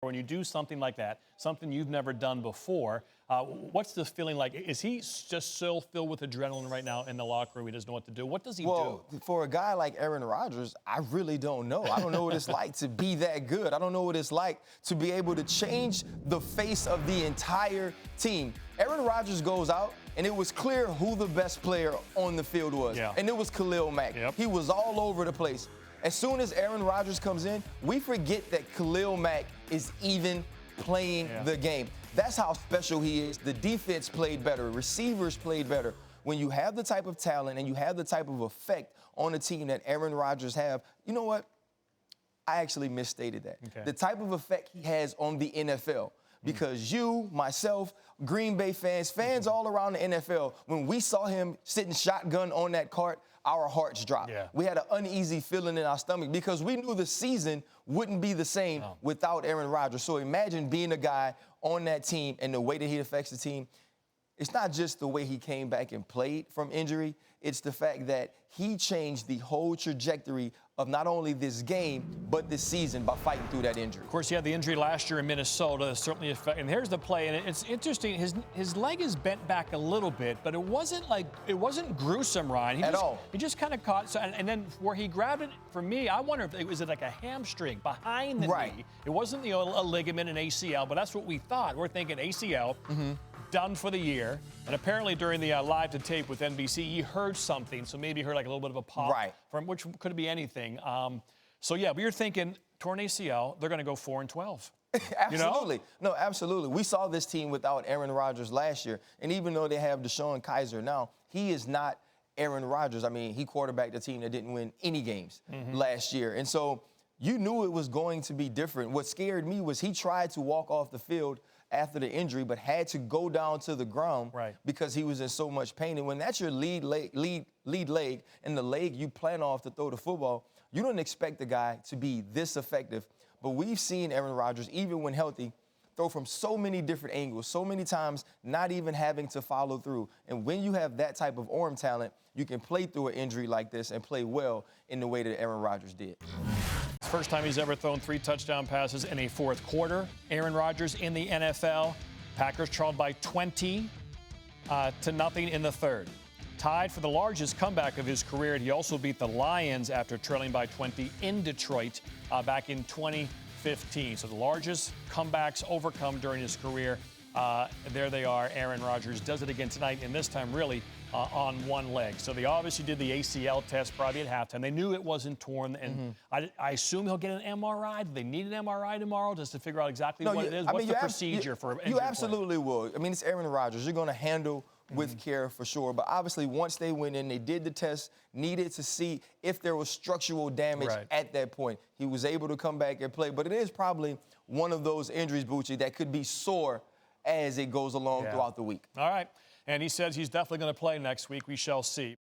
when you do something like that, something you've never done before, what's this feeling like? Is he just so filled with adrenaline right now in the locker room? He doesn't know what to do. What does he do? Well, for a guy like Aaron Rodgers, I really don't know. I don't know what it's like to be that good. I don't know what it's like to be able to change the face of the entire team. Aaron Rodgers goes out, and it was clear who the best player on the field was. Yeah. And it was Khalil Mack. Yep. He was all over the place. As soon as Aaron Rodgers comes in, we forget that Khalil Mack is even playing the game. That's how special he is. The defense played better. Receivers played better. When you have the type of talent and you have the type of effect on a team that Aaron Rodgers have, you know what? I actually misstated that. Okay. The type of effect he has on the NFL. Because you, myself, Green Bay fans all around the NFL, when we saw him sitting shotgun on that cart, our hearts dropped. Yeah. We had an uneasy feeling in our stomach because we knew the season wouldn't be the same without Aaron Rodgers. So imagine being a guy on that team and the way that he affects the team. It's not just the way he came back and played from injury. It's the fact that he changed the whole trajectory of not only this game, but this season by fighting through that injury. Of course, he had the injury last year in Minnesota. That certainly affected. And here's the play, and it's interesting. His leg is bent back a little bit, but it wasn't gruesome, Ryan. At all. He just kind of caught. So, and then where he grabbed it, for me, I wonder if it was like a hamstring behind the knee. It wasn't a ligament, an ACL, but that's what we thought. We're thinking ACL. Done for the year. And apparently during the live to tape with NBC, he heard something. So maybe he heard like a little bit of a pop, from which could be anything. So yeah, but you're thinking torn ACL, they're going to go 4-12. Absolutely. You know? No, absolutely. We saw this team without Aaron Rodgers last year. And even though they have Deshaun Kaiser now, he is not Aaron Rodgers. I mean, he quarterbacked a team that didn't win any games last year. And so you knew it was going to be different. What scared me was he tried to walk off the field after the injury, but had to go down to the ground because he was in so much pain. And when that's your lead leg and the leg you plan off to throw the football, you don't expect the guy to be this effective. But we've seen Aaron Rodgers, even when healthy, throw from so many different angles, so many times not even having to follow through. And when you have that type of arm talent, you can play through an injury like this and play well in the way that Aaron Rodgers did. First time he's ever thrown 3 touchdown passes in a fourth quarter. Aaron Rodgers in the NFL. Packers trailed by 20 to nothing in the third. Tied for the largest comeback of his career. And he also beat the Lions after trailing by 20 in Detroit back in 2015. So the largest comebacks overcome during his career. There they are. Aaron Rodgers does it again tonight, and this time really on one leg. So they obviously did the ACL test probably at halftime. They knew it wasn't torn, and I assume he'll get an MRI. Do they need an MRI tomorrow just to figure out exactly what it is? What's the procedure for an injury? You absolutely will. I mean, it's Aaron Rodgers. You're going to handle with care for sure. But obviously, once they went in, they did the test, needed to see if there was structural damage at that point. He was able to come back and play. But it is probably one of those injuries, Bucci, that could be sore as it goes along throughout the week. All right. And he says he's definitely going to play next week. We shall see.